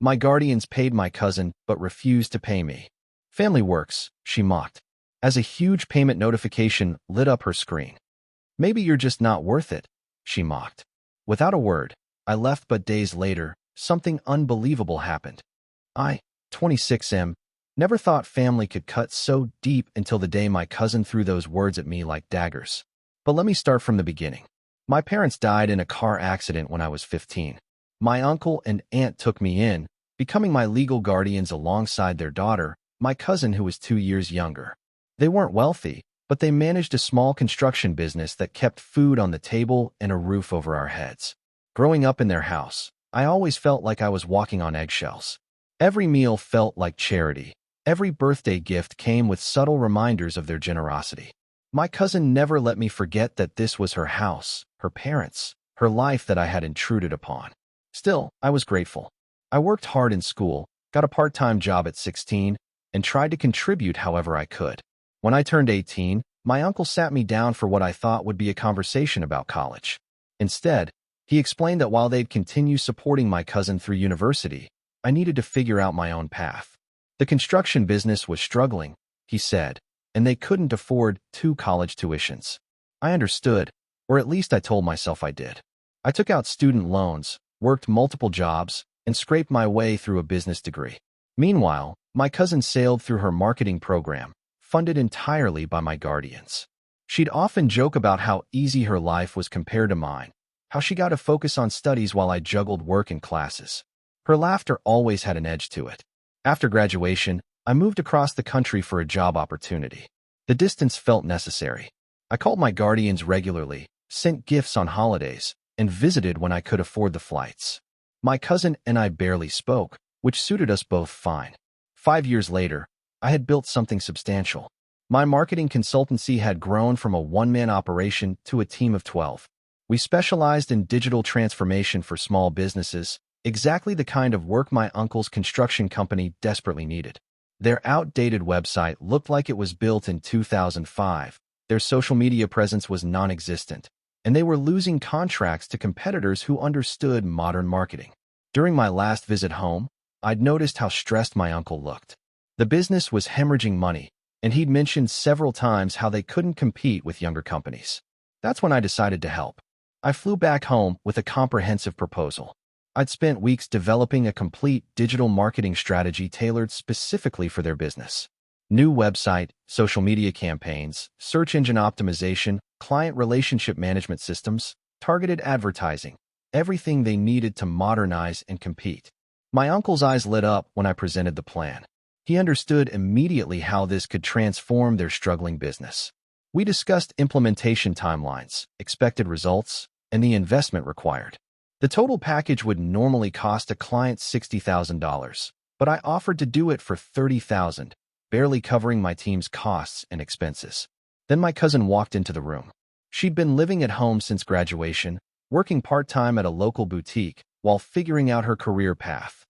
My guardians paid my cousin but refused to pay me. Family works, she mocked, as a huge payment notification lit up her screen. Maybe you're just not worth it, she mocked. Without a word, I left, but days later, something unbelievable happened. I, 26M, never thought family could cut so deep until the day my cousin threw those words at me like daggers. But let me start from the beginning. My parents died in a car accident when I was 15. My uncle and aunt took me in, becoming my legal guardians alongside their daughter, my cousin who was 2 years younger. They weren't wealthy, but they managed a small construction business that kept food on the table and a roof over our heads. Growing up in their house, I always felt like I was walking on eggshells. Every meal felt like charity. Every birthday gift came with subtle reminders of their generosity. My cousin never let me forget that this was her house, her parents, her life that I had intruded upon. Still, I was grateful. I worked hard in school, got a part-time job at 16, and tried to contribute however I could. When I turned 18, my uncle sat me down for what I thought would be a conversation about college. Instead, he explained that while they'd continue supporting my cousin through university, I needed to figure out my own path. The construction business was struggling, he said, and they couldn't afford 2 college tuitions. I understood, or at least I told myself I did. I took out student loans, worked multiple jobs, and scraped my way through a business degree. Meanwhile, my cousin sailed through her marketing program, funded entirely by my guardians. She'd often joke about how easy her life was compared to mine, how she got to focus on studies while I juggled work and classes. Her laughter always had an edge to it. After graduation, I moved across the country for a job opportunity. The distance felt necessary. I called my guardians regularly, sent gifts on holidays, and visited when I could afford the flights. My cousin and I barely spoke, which suited us both fine. 5 years later, I had built something substantial. My marketing consultancy had grown from a one-man operation to a team of 12. We specialized in digital transformation for small businesses, exactly the kind of work my uncle's construction company desperately needed. Their outdated website looked like it was built in 2005. Their social media presence was non-existent, and they were losing contracts to competitors who understood modern marketing. During my last visit home, I'd noticed how stressed my uncle looked. The business was hemorrhaging money, and he'd mentioned several times how they couldn't compete with younger companies. That's when I decided to help. I flew back home with a comprehensive proposal. I'd spent weeks developing a complete digital marketing strategy tailored specifically for their business. New website, social media campaigns, search engine optimization, client relationship management systems, targeted advertising, everything they needed to modernize and compete. My uncle's eyes lit up when I presented the plan. He understood immediately how this could transform their struggling business. We discussed implementation timelines, expected results, and the investment required. The total package would normally cost a client $60,000, but I offered to do it for $30,000, barely covering my team's costs and expenses. Then my cousin walked into the room. She'd been living at home since graduation, working part-time at a local boutique while figuring out her career path.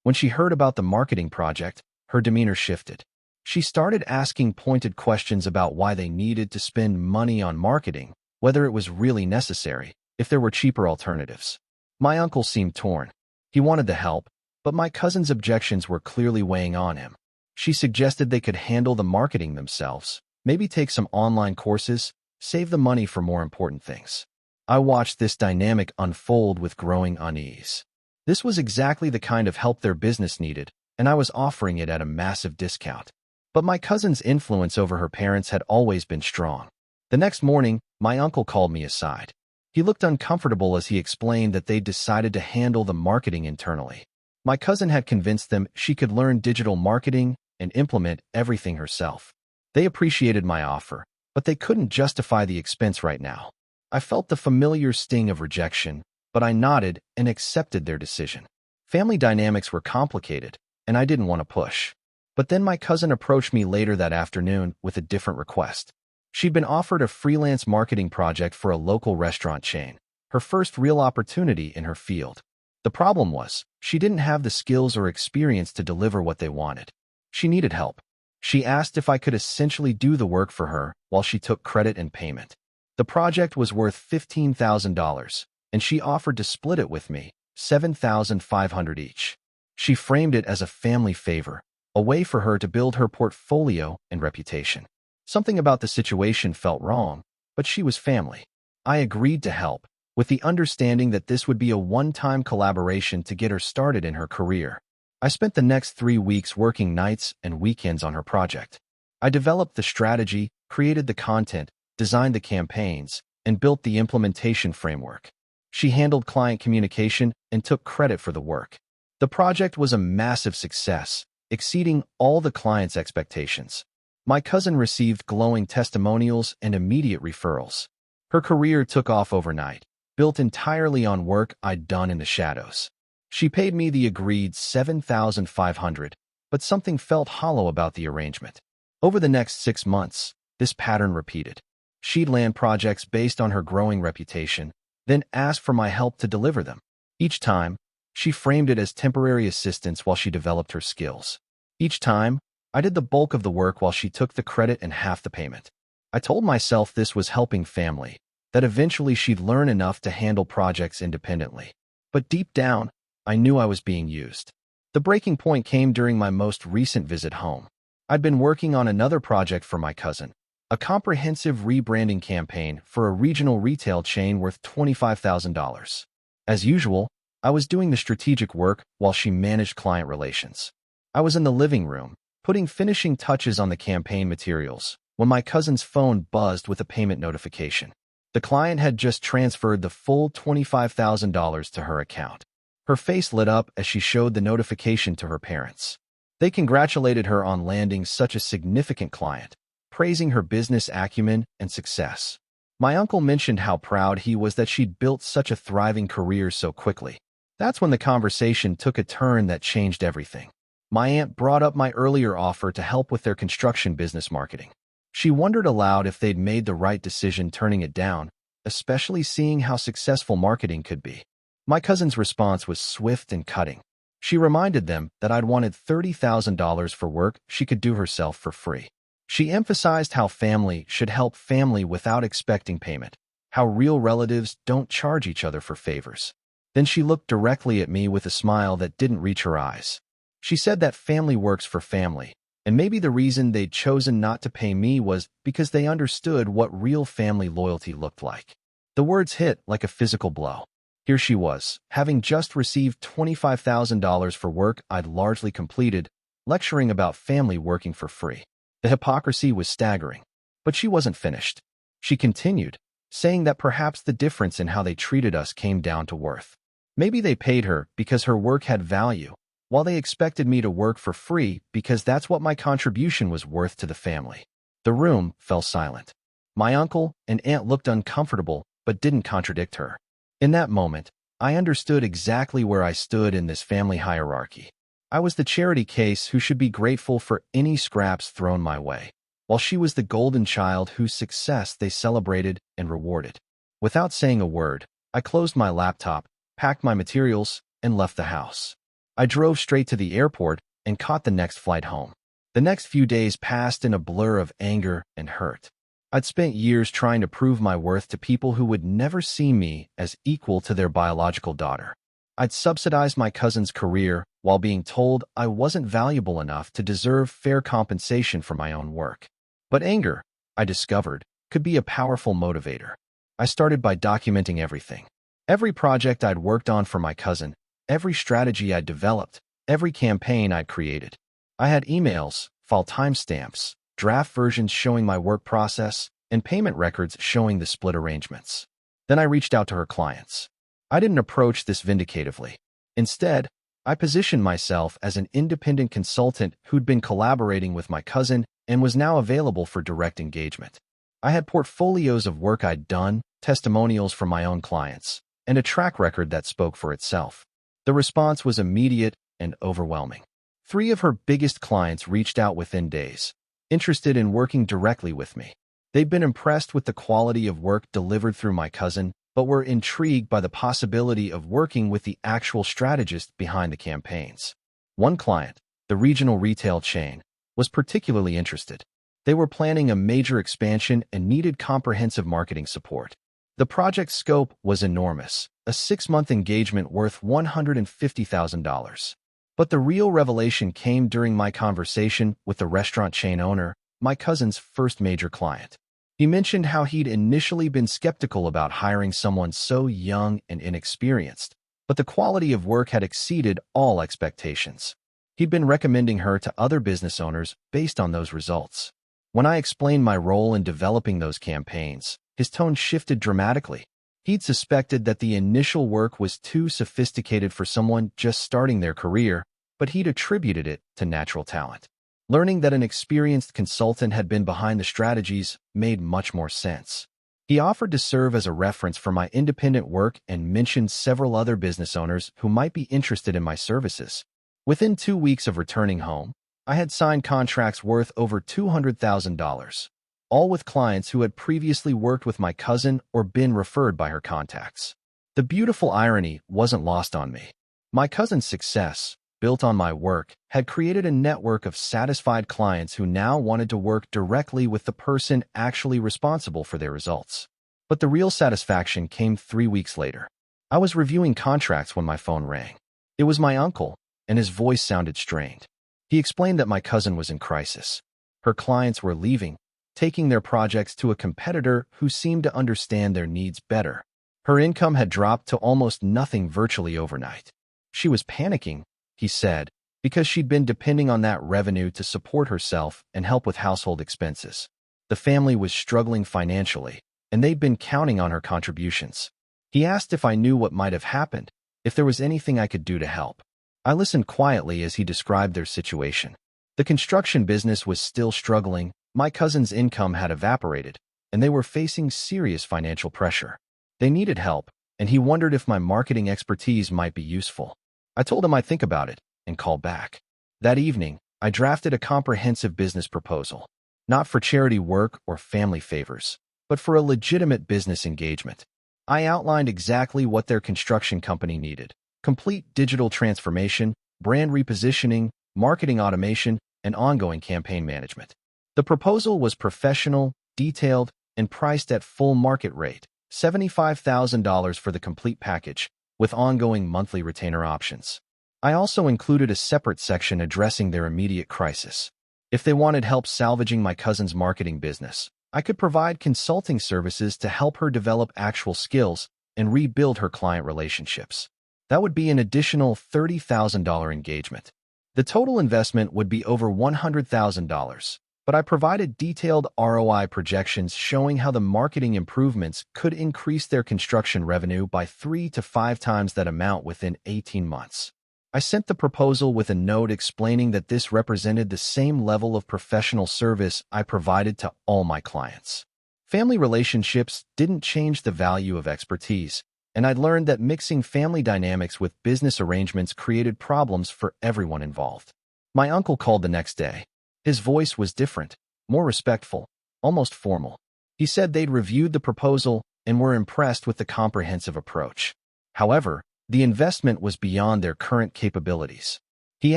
When she heard about the marketing project, her demeanor shifted. She started asking pointed questions about why they needed to spend money on marketing, whether it was really necessary, if there were cheaper alternatives. My uncle seemed torn. He wanted the help, but my cousin's objections were clearly weighing on him. She suggested they could handle the marketing themselves, maybe take some online courses, save the money for more important things. I watched this dynamic unfold with growing unease. This was exactly the kind of help their business needed, and I was offering it at a massive discount. But my cousin's influence over her parents had always been strong. The next morning, my uncle called me aside. He looked uncomfortable as he explained that they'd decided to handle the marketing internally. My cousin had convinced them she could learn digital marketing and implement everything herself. They appreciated my offer, but they couldn't justify the expense right now. I felt the familiar sting of rejection, but I nodded and accepted their decision. Family dynamics were complicated, and I didn't want to push. But then my cousin approached me later that afternoon with a different request. She'd been offered a freelance marketing project for a local restaurant chain, her first real opportunity in her field. The problem was, she didn't have the skills or experience to deliver what they wanted. She needed help. She asked if I could essentially do the work for her while she took credit and payment. The project was worth $15,000, and she offered to split it with me, $7,500 each. She framed it as a family favor, a way for her to build her portfolio and reputation. Something about the situation felt wrong, but she was family. I agreed to help, with the understanding that this would be a one-time collaboration to get her started in her career. I spent the next 3 weeks working nights and weekends on her project. I developed the strategy, created the content, designed the campaigns, and built the implementation framework. She handled client communication and took credit for the work. The project was a massive success, exceeding all the client's expectations. My cousin received glowing testimonials and immediate referrals. Her career took off overnight, built entirely on work I'd done in the shadows. She paid me the agreed $7,500, but something felt hollow about the arrangement. Over the next 6 months, this pattern repeated. She'd land projects based on her growing reputation, then ask for my help to deliver them. Each time, she framed it as temporary assistance while she developed her skills. Each time, I did the bulk of the work while she took the credit and half the payment. I told myself this was helping family, that eventually she'd learn enough to handle projects independently. But deep down, I knew I was being used. The breaking point came during my most recent visit home. I'd been working on another project for my cousin, a comprehensive rebranding campaign for a regional retail chain worth $25,000. As usual, I was doing the strategic work while she managed client relations. I was in the living room, putting finishing touches on the campaign materials, when my cousin's phone buzzed with a payment notification. The client had just transferred the full $25,000 to her account. Her face lit up as she showed the notification to her parents. They congratulated her on landing such a significant client, praising her business acumen and success. My uncle mentioned how proud he was that she'd built such a thriving career so quickly. That's when the conversation took a turn that changed everything. My aunt brought up my earlier offer to help with their construction business marketing. She wondered aloud if they'd made the right decision turning it down, especially seeing how successful marketing could be. My cousin's response was swift and cutting. She reminded them that I'd wanted $30,000 for work she could do herself for free. She emphasized how family should help family without expecting payment, how real relatives don't charge each other for favors. Then she looked directly at me with a smile that didn't reach her eyes. She said that family works for family, and maybe the reason they'd chosen not to pay me was because they understood what real family loyalty looked like. The words hit like a physical blow. Here she was, having just received $25,000 for work I'd largely completed, lecturing about family working for free. The hypocrisy was staggering. But she wasn't finished. She continued, saying that perhaps the difference in how they treated us came down to worth. Maybe they paid her because her work had value, while they expected me to work for free because that's what my contribution was worth to the family. The room fell silent. My uncle and aunt looked uncomfortable but didn't contradict her. In that moment, I understood exactly where I stood in this family hierarchy. I was the charity case who should be grateful for any scraps thrown my way, while she was the golden child whose success they celebrated and rewarded. Without saying a word, I closed my laptop, packed my materials, and left the house. I drove straight to the airport and caught the next flight home. The next few days passed in a blur of anger and hurt. I'd spent years trying to prove my worth to people who would never see me as equal to their biological daughter. I'd subsidized my cousin's career while being told I wasn't valuable enough to deserve fair compensation for my own work. But anger, I discovered, could be a powerful motivator. I started by documenting everything. Every project I'd worked on for my cousin, every strategy I'd developed, every campaign I'd created. I had emails, file timestamps, draft versions showing my work process, and payment records showing the split arrangements. Then I reached out to her clients. I didn't approach this vindicatively. Instead, I positioned myself as an independent consultant who'd been collaborating with my cousin and was now available for direct engagement. I had portfolios of work I'd done, testimonials from my own clients, and a track record that spoke for itself. The response was immediate and overwhelming. 3 of her biggest clients reached out within days, interested in working directly with me. They'd been impressed with the quality of work delivered through my cousin, but were intrigued by the possibility of working with the actual strategist behind the campaigns. One client, the regional retail chain, was particularly interested. They were planning a major expansion and needed comprehensive marketing support. The project scope was enormous, a 6-month engagement worth $150,000. But the real revelation came during my conversation with the restaurant chain owner, my cousin's first major client. He mentioned how he'd initially been skeptical about hiring someone so young and inexperienced, but the quality of work had exceeded all expectations. He'd been recommending her to other business owners based on those results. When I explained my role in developing those campaigns, his tone shifted dramatically. He'd suspected that the initial work was too sophisticated for someone just starting their career, but he'd attributed it to natural talent. Learning that an experienced consultant had been behind the strategies made much more sense. He offered to serve as a reference for my independent work and mentioned several other business owners who might be interested in my services. Within 2 weeks of returning home, I had signed contracts worth over $200,000, all with clients who had previously worked with my cousin or been referred by her contacts. The beautiful irony wasn't lost on me. My cousin's success, built on my work, had created a network of satisfied clients who now wanted to work directly with the person actually responsible for their results. But the real satisfaction came 3 weeks later. I was reviewing contracts when my phone rang. It was my uncle, and his voice sounded strained. He explained that my cousin was in crisis. Her clients were leaving, taking their projects to a competitor who seemed to understand their needs better. Her income had dropped to almost nothing virtually overnight. She was panicking, he said, because she'd been depending on that revenue to support herself and help with household expenses. The family was struggling financially, and they'd been counting on her contributions. He asked if I knew what might have happened, if there was anything I could do to help. I listened quietly as he described their situation. The construction business was still struggling, my cousin's income had evaporated, and they were facing serious financial pressure. They needed help, and he wondered if my marketing expertise might be useful. I told him I'd think about it and call back. That evening, I drafted a comprehensive business proposal, not for charity work or family favors, but for a legitimate business engagement. I outlined exactly what their construction company needed: complete digital transformation, brand repositioning, marketing automation, and ongoing campaign management. The proposal was professional, detailed, and priced at full market rate, $75,000 for the complete package, with ongoing monthly retainer options. I also included a separate section addressing their immediate crisis. If they wanted help salvaging my cousin's marketing business, I could provide consulting services to help her develop actual skills and rebuild her client relationships. That would be an additional $30,000 engagement. The total investment would be over $100,000, but I provided detailed ROI projections showing how the marketing improvements could increase their construction revenue by 3 to 5 times that amount within 18 months. I sent the proposal with a note explaining that this represented the same level of professional service I provided to all my clients. Family relationships didn't change the value of expertise, and I'd learned that mixing family dynamics with business arrangements created problems for everyone involved. My uncle called the next day. His voice was different, more respectful, almost formal. He said they'd reviewed the proposal and were impressed with the comprehensive approach. However, the investment was beyond their current capabilities. He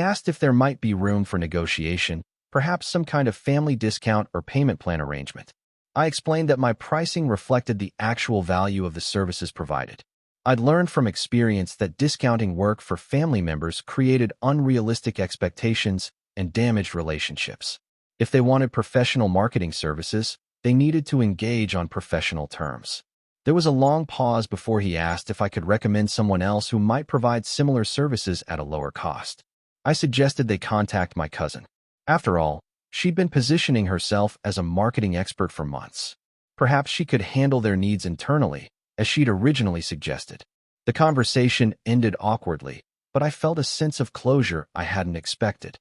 asked if there might be room for negotiation, perhaps some kind of family discount or payment plan arrangement. I explained that my pricing reflected the actual value of the services provided. I'd learned from experience that discounting work for family members created unrealistic expectations and damaged relationships. If they wanted professional marketing services, they needed to engage on professional terms. There was a long pause before he asked if I could recommend someone else who might provide similar services at a lower cost. I suggested they contact my cousin. After all, she'd been positioning herself as a marketing expert for months. Perhaps she could handle their needs internally, as she'd originally suggested. The conversation ended awkwardly, but I felt a sense of closure I hadn't expected.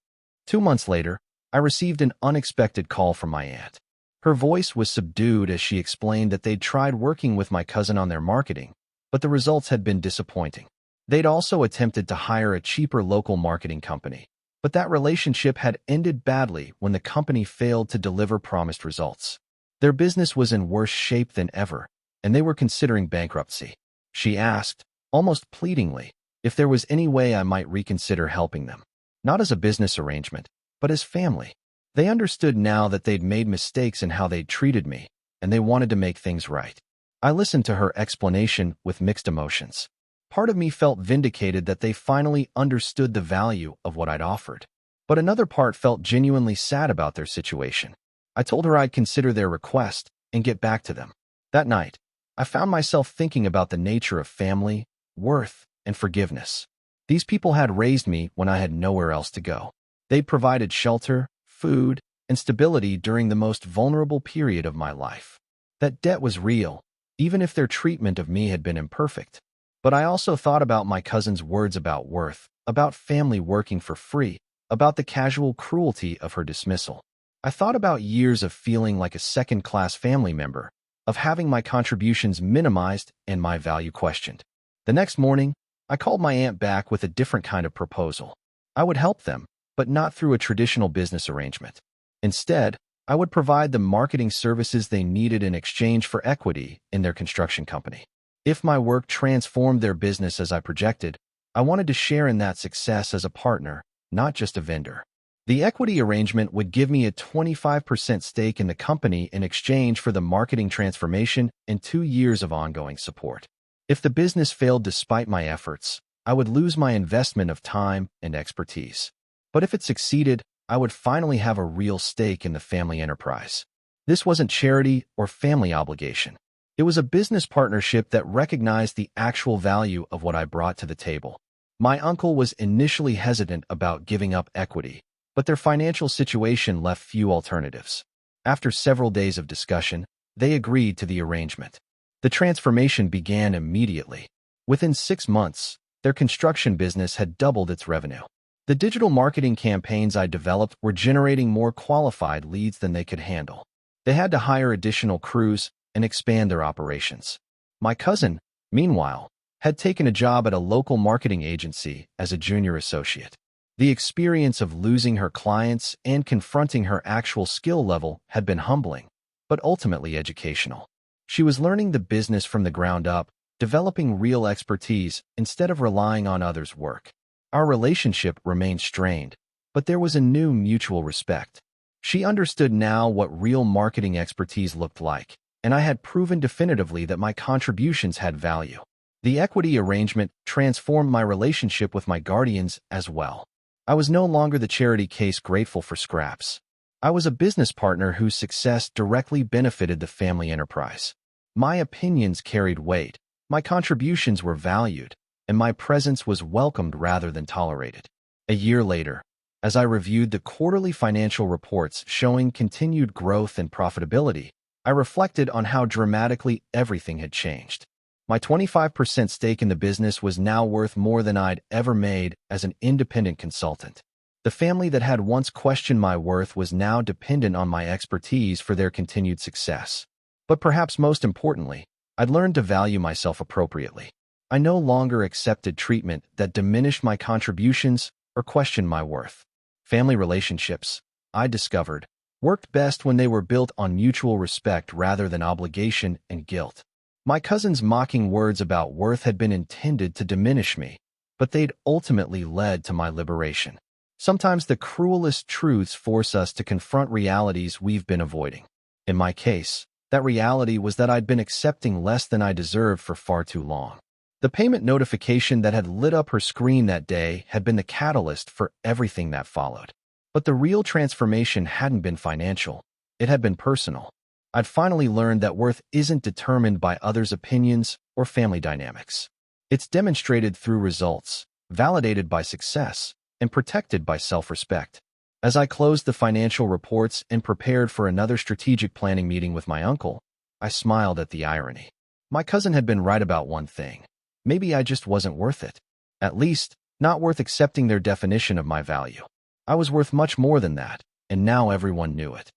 2 months later, I received an unexpected call from my aunt. Her voice was subdued as she explained that they'd tried working with my cousin on their marketing, but the results had been disappointing. They'd also attempted to hire a cheaper local marketing company, but that relationship had ended badly when the company failed to deliver promised results. Their business was in worse shape than ever, and they were considering bankruptcy. She asked, almost pleadingly, if there was any way I might reconsider helping them. Not as a business arrangement, but as family. They understood now that they'd made mistakes in how they'd treated me, and they wanted to make things right. I listened to her explanation with mixed emotions. Part of me felt vindicated that they finally understood the value of what I'd offered. But another part felt genuinely sad about their situation. I told her I'd consider their request and get back to them. That night, I found myself thinking about the nature of family, worth, and forgiveness. These people had raised me when I had nowhere else to go. They'd provided shelter, food, and stability during the most vulnerable period of my life. That debt was real, even if their treatment of me had been imperfect. But I also thought about my cousin's words about worth, about family working for free, about the casual cruelty of her dismissal. I thought about years of feeling like a second-class family member, of having my contributions minimized and my value questioned. The next morning, I called my aunt back with a different kind of proposal. I would help them, but not through a traditional business arrangement. Instead, I would provide the marketing services they needed in exchange for equity in their construction company. If my work transformed their business as I projected, I wanted to share in that success as a partner, not just a vendor. The equity arrangement would give me a 25% stake in the company in exchange for the marketing transformation and 2 years of ongoing support. If the business failed despite my efforts, I would lose my investment of time and expertise. But if it succeeded, I would finally have a real stake in the family enterprise. This wasn't charity or family obligation. It was a business partnership that recognized the actual value of what I brought to the table. My uncle was initially hesitant about giving up equity, but their financial situation left few alternatives. After several days of discussion, they agreed to the arrangement. The transformation began immediately. Within 6 months, their construction business had doubled its revenue. The digital marketing campaigns I developed were generating more qualified leads than they could handle. They had to hire additional crews and expand their operations. My cousin, meanwhile, had taken a job at a local marketing agency as a junior associate. The experience of losing her clients and confronting her actual skill level had been humbling, but ultimately educational. She was learning the business from the ground up, developing real expertise instead of relying on others' work. Our relationship remained strained, but there was a new mutual respect. She understood now what real marketing expertise looked like, and I had proven definitively that my contributions had value. The equity arrangement transformed my relationship with my guardians as well. I was no longer the charity case grateful for scraps. I was a business partner whose success directly benefited the family enterprise. My opinions carried weight, my contributions were valued, and my presence was welcomed rather than tolerated. A year later, as I reviewed the quarterly financial reports showing continued growth and profitability, I reflected on how dramatically everything had changed. My 25% stake in the business was now worth more than I'd ever made as an independent consultant. The family that had once questioned my worth was now dependent on my expertise for their continued success. But perhaps most importantly, I'd learned to value myself appropriately. I no longer accepted treatment that diminished my contributions or questioned my worth. Family relationships, I discovered, worked best when they were built on mutual respect rather than obligation and guilt. My cousin's mocking words about worth had been intended to diminish me, but they'd ultimately led to my liberation. Sometimes the cruelest truths force us to confront realities we've been avoiding. In my case, that reality was that I'd been accepting less than I deserved for far too long. The payment notification that had lit up her screen that day had been the catalyst for everything that followed. But the real transformation hadn't been financial. It had been personal. I'd finally learned that worth isn't determined by others' opinions or family dynamics. It's demonstrated through results, validated by success, and protected by self-respect. As I closed the financial reports and prepared for another strategic planning meeting with my uncle, I smiled at the irony. My cousin had been right about one thing. Maybe I just wasn't worth it. At least, not worth accepting their definition of my value. I was worth much more than that, and now everyone knew it.